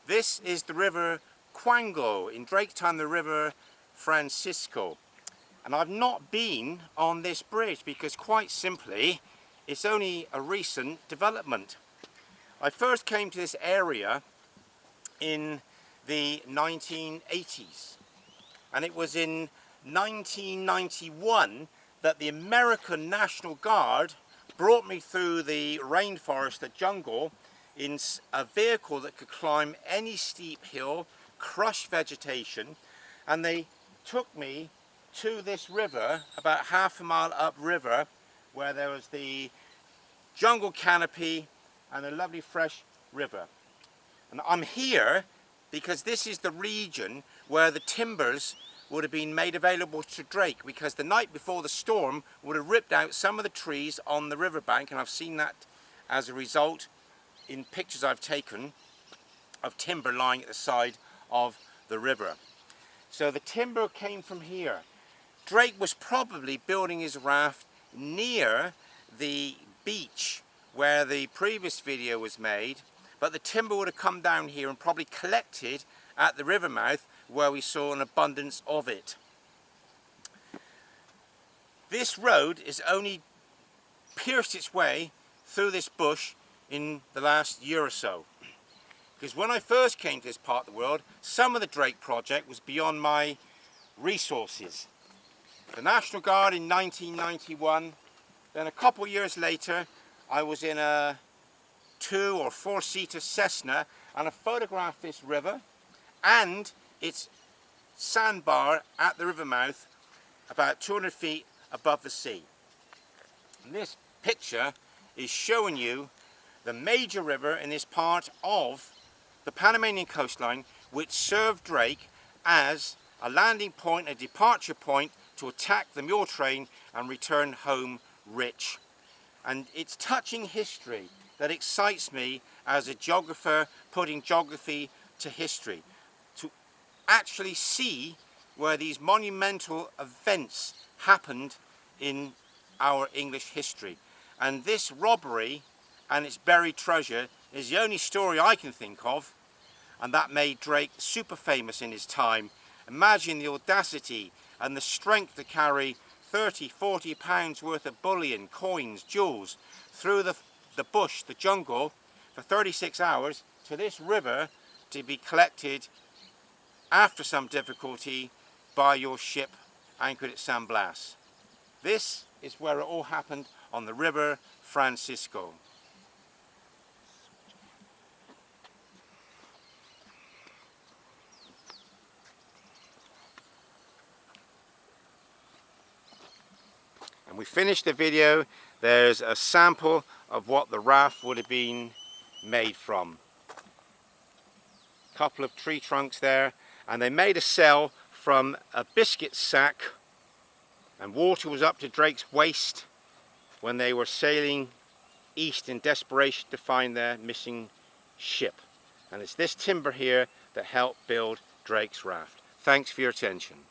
This is the river Cuango, in Drake time the river Francisco. And I've not been on this bridge because quite simply it's only a recent development. I first came to this area in the 1980s, and it was in 1991 that the American National Guard brought me through the rainforest, the jungle, in a vehicle that could climb any steep hill, crush vegetation, and they took me to this river, about half a mile upriver, where there was the jungle canopy and a lovely fresh river. And I'm here because this is the region where the timbers would have been made available to Drake, because the night before the storm would have ripped out some of the trees on the riverbank, and I've seen that as a result in pictures I've taken of timber lying at the side of the river. So the timber came from here. Drake was probably building his raft near the beach where the previous video was made, but the timber would have come down here and probably collected at the river mouth where we saw an abundance of it. This road has only pierced its way through this bush in the last year or so, because when I first came to this part of the world, some of the Drake project was beyond my resources. The National Guard in 1991, then a couple of years later I was in a 2- or 4-seater Cessna and I photographed this river and its sandbar at the river mouth about 200 feet above the sea. And this picture is showing you the major river in this part of the Panamanian coastline, which served Drake as a landing point, a departure point to attack the mule train and return home rich. And it's touching history that excites me as a geographer, putting geography to history, to actually see where these monumental events happened in our English history. And this robbery and its buried treasure is the only story I can think of, and that made Drake super famous in his time. Imagine the audacity and the strength to carry 30-40 pounds worth of bullion, coins, jewels through the bush, the jungle, for 36 hours to this river to be collected after some difficulty by your ship anchored at San Blas. This is where it all happened, on the river Francisco. And we finished the video. There's a sample of what the raft would have been made from. A couple of tree trunks there, and they made a sail from a biscuit sack, and water was up to Drake's waist when they were sailing east in desperation to find their missing ship. And it's this timber here that helped build Drake's raft. Thanks for your attention.